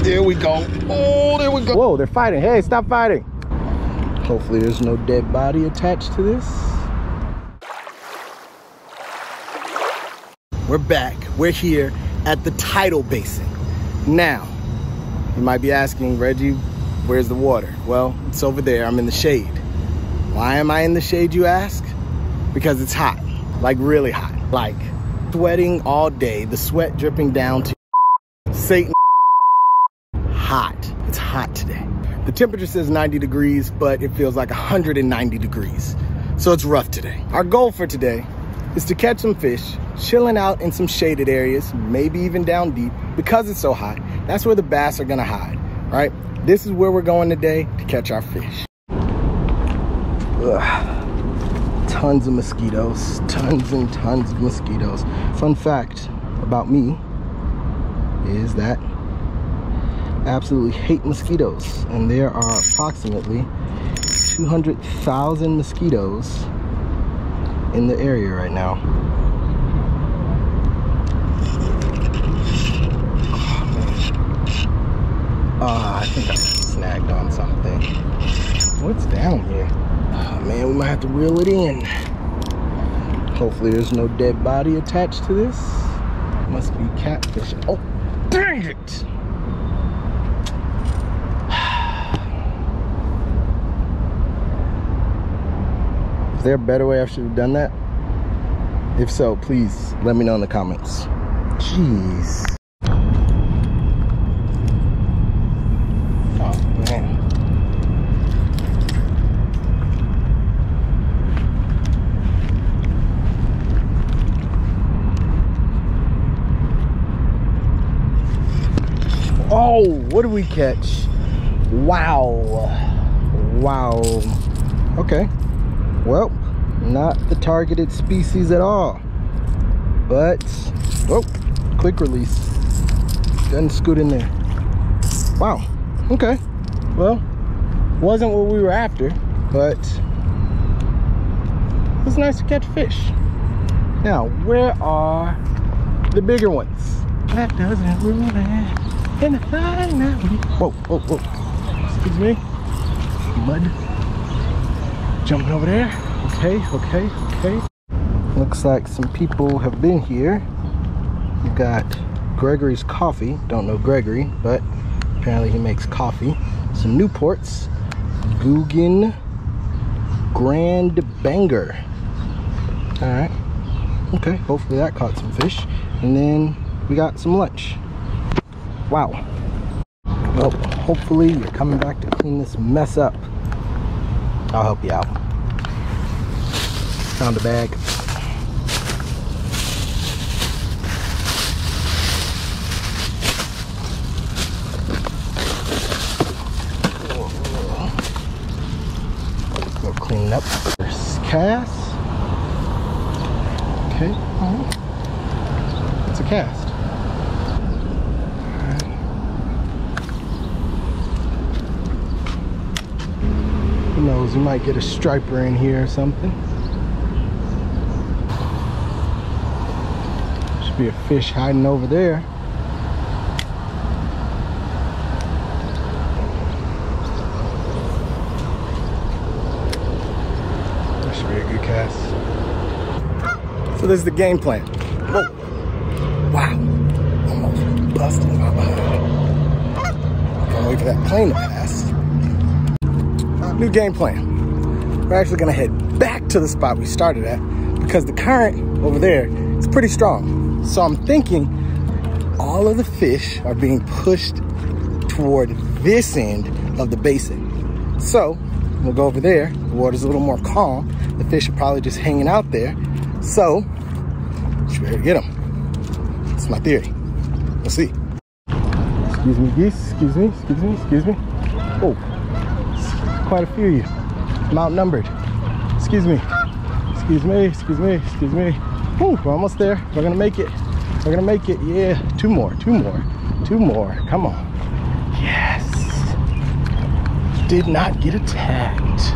There we go. Oh, there we go. Whoa, they're fighting. Hey, stop fighting. Hopefully there's no dead body attached to this. We're back. We're here at the tidal basin. Now, you might be asking, Reggie, where's the water? Well, it's over there. I'm in the shade. Why am I in the shade, you ask? Because it's hot, like really hot. Like sweating all day, the sweat dripping down to Satan. Hot. It's hot today. The temperature says 90 degrees, but it feels like 190 degrees. So it's rough today. Our goal for today is to catch some fish, chilling out in some shaded areas, maybe even down deep. Because it's so hot, that's where the bass are gonna hide, right? This is where we're going today to catch our fish. Ugh. Tons of mosquitoes, tons and tons of mosquitoes. Fun fact about me is that I absolutely hate mosquitoes, and there are approximately 200,000 mosquitoes in the area right now. I think I snagged on something. What's down here? Oh man, we might have to reel it in. Hopefully there's no dead body attached to this. Must be catfish. Oh, dang it! Is there a better way I should have done that? If so, please let me know in the comments. Jeez. Oh, man. Oh, what did we catch? Wow. Wow. Okay. Well, not the targeted species at all, but oh, quick release, doesn't scoot in there. Wow. Okay, well, wasn't what we were after, but it was nice to catch fish. Now, where are the bigger ones? That doesn't rule it in the high mountain. Whoa, whoa, whoa, excuse me, mud. Jumping over there. Okay, okay, okay. Looks like some people have been here. We've got Gregory's Coffee. Don't know Gregory, but apparently he makes coffee. Some Newports. Guggen Grand Banger. Alright. Okay, hopefully that caught some fish. And then we got some lunch. Wow. Well, hopefully you're coming back to clean this mess up. I'll help you out. Found a bag. We'll clean up. There's cast. Okay. It's a cast. Who knows, you might get a striper in here or something. Should be a fish hiding over there. That should be a good cast. So this is the game plan. Whoa. Wow. Almost busted my behind. Can't wait for that plane to pass. New game plan. We're actually gonna head back to the spot we started at because the current over there is pretty strong. So I'm thinking all of the fish are being pushed toward this end of the basin. So we'll go over there. The water's a little more calm. The fish are probably just hanging out there. So should be able to get them. That's my theory. We'll see. Excuse me, geese. Excuse me. Excuse me. Excuse me. Oh. Quite a few of you. I'm outnumbered. Excuse me. Excuse me. Excuse me. Excuse me. Whew, we're almost there. We're gonna make it. We're gonna make it. Yeah. Two more. Two more. Two more. Come on. Yes. Did not get attacked.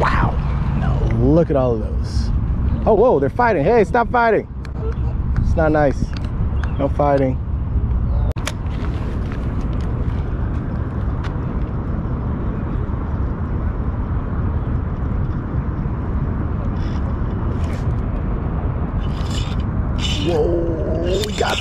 Wow. Now look at all of those. Oh, whoa, they're fighting. Hey, stop fighting. It's not nice. No fighting.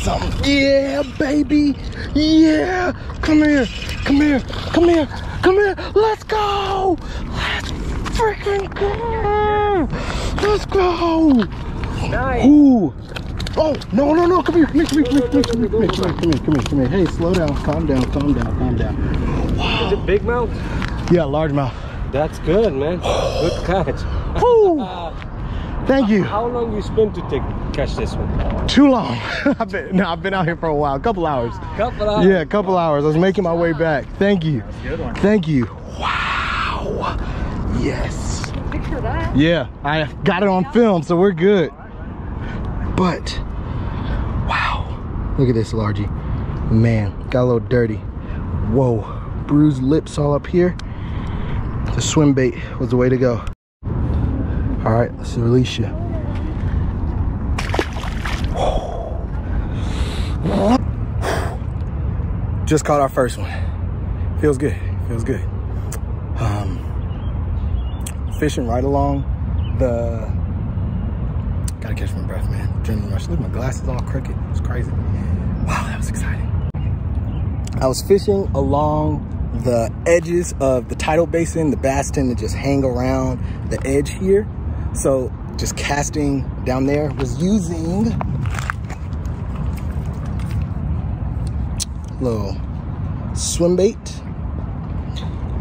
something. Yeah, baby. Yeah. Come here. Come here. Come here. Come here. Let's go. Let's freaking go. Let's go. Nice. Ooh. Oh, no, no, no. Come here. Come here. Come here. Come here. Come here. Come here. Come here. Come here. Come here. Hey, slow down. Calm down. Calm down. Calm down. Wow. Is it big mouth? Yeah, largemouth. That's good, man. Good catch. Woo. Thank you. How long you spent to catch this one? Too long. I've been out here for a while. A couple hours. Couple hours? Yeah, a couple hours. I was making my way back. Thank you. That's a good one. Thank you. Wow. Yes. Picture that. Yeah, I got it on film, so we're good. But, wow. Look at this, Largy. Man, got a little dirty. Whoa. Bruised lips all up here. The swim bait was the way to go. All right, let's release you. Just caught our first one. Feels good, feels good. Fishing right along the, gotta catch my breath, man. Adrenaline rush. Look, my glasses all crooked. It's crazy. Wow, that was exciting. I was fishing along the edges of the tidal basin. The bass tend to just hang around the edge here. So just casting down there, was using a little swim bait.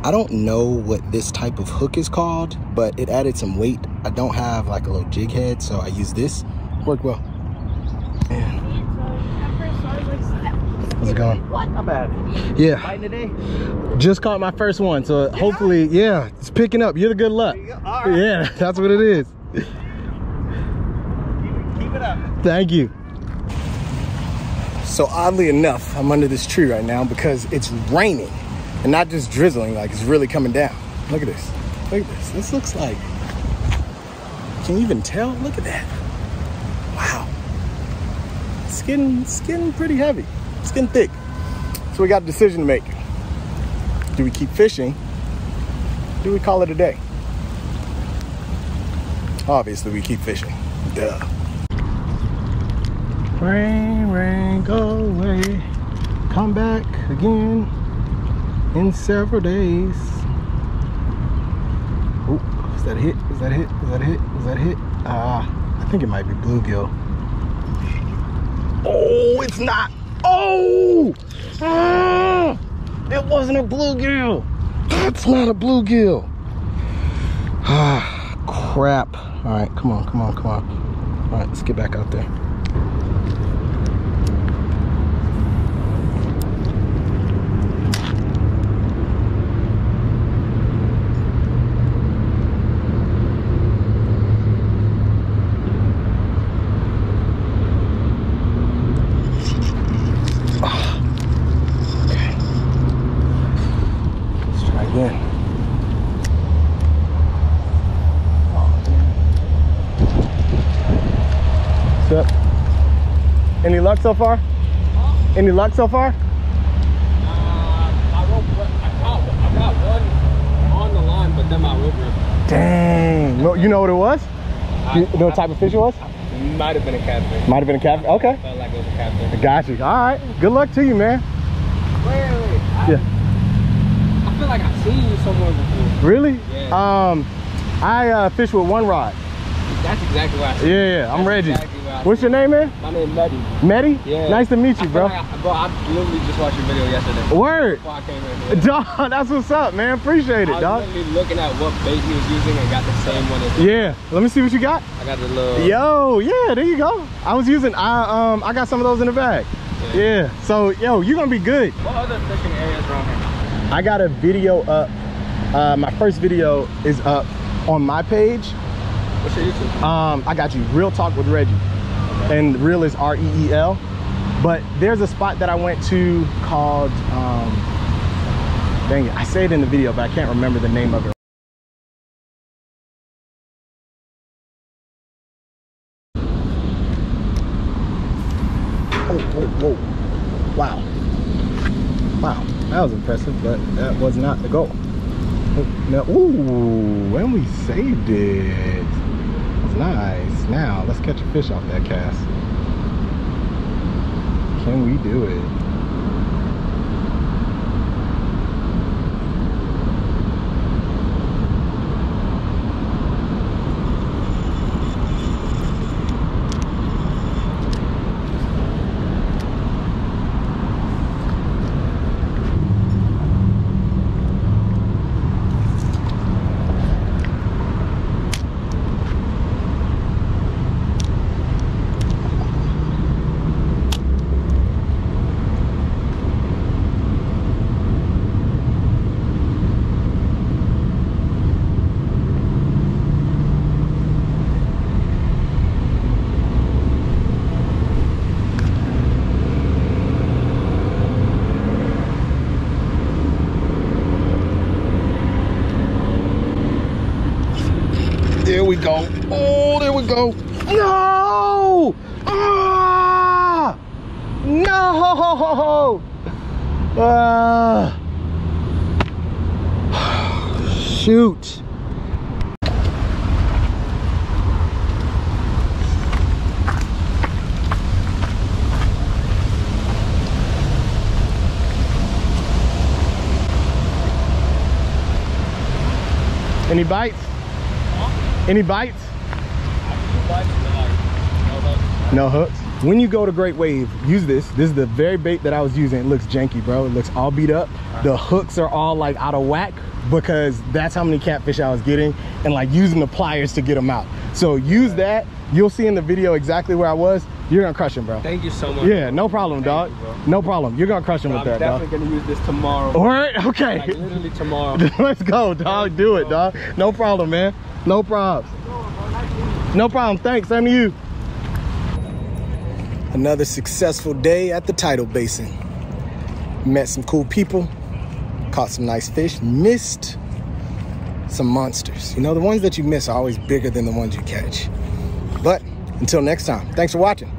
I don't know what this type of hook is called, but it added some weight. I don't have like a little jig head, so I use this. Worked well. Man. How's it going? What? Not bad. Yeah. Fighting today? Just caught my first one, so hopefully, yeah, it's picking up. You're the good luck. All right. Yeah, that's what it is. Keep it up. Thank you. So oddly enough, I'm under this tree right now because it's raining and not just drizzling, like it's really coming down. Look at this. Look at this. This looks like, can you even tell? Look at that. Wow. It's getting pretty heavy. It's getting thick. So we got a decision to make. Do we keep fishing? Do we call it a day? Obviously we keep fishing. Duh. Rain, rain, go away. Come back again in several days. Oh, is that a hit? Is that a hit? Is that a hit? Is that a hit? I think it might be bluegill. Oh, it's not. Oh! Ah, it wasn't a bluegill. That's not a bluegill. Ah, crap. All right, come on, come on, come on. All right, let's get back out there. Any luck so far? Any luck so far? I got one on the line, but then my rope ripped. Dang. No, you know what it was? You know what type of fish it was? Might have been a catfish. Might have been a catfish? Okay. I felt like it was a catfish. Got you. All right. Good luck to you, man. Wait. Yeah. I feel like I've seen you somewhere before. Really? Yeah. I fish with one rod. That's exactly what I see. Yeah, I'm Reggie. Exactly What's your name, man? My name is Mehdi. Mehdi? Yeah. Nice to meet you, bro. I literally just watched your video yesterday. Word. Before I came in here. Dog, that's what's up, man. Appreciate it, dog. I was literally looking at what bait he was using and got the same one as him. Yeah. Let me see what you got. I got the little... Yo, yeah, there you go. I was using, I got some of those in the bag. Yeah. So, yo, you're gonna be good. What other fishing areas around here? I got a video up. My first video is up on my page. What's your YouTube? I got you. Real Talk with Reggie. And real is R-E-E-L. But there's a spot that I went to called, dang it, I say it in the video, but I can't remember the name of it. Whoa. Wow. Wow, that was impressive, but that was not the goal. Now, ooh, and we saved it. That's nice. Now, let's catch a fish off that cast. Can we do it? There we go. Oh, there we go. No! Ah! No! Shoot. Any bites? Any bites? No hooks. When you go to Great Wave, use this. This is the very bait that I was using. It looks janky, bro. It looks all beat up. The hooks are all like out of whack because that's how many catfish I was getting, and like using the pliers to get them out. So use that. You'll see in the video exactly where I was. You're gonna crush him, bro. Thank you so much. Yeah, no problem, dog. No problem. You're gonna crush him with that, dog. I'm definitely gonna use this tomorrow. All right, okay. Like literally tomorrow. Let's go, dog. Do it, dog. No problem, man. No problems. No problem. Thanks. Same to you. Another successful day at the Tidal Basin. Met some cool people. Caught some nice fish. Missed some monsters. You know, the ones that you miss are always bigger than the ones you catch. But until next time, thanks for watching.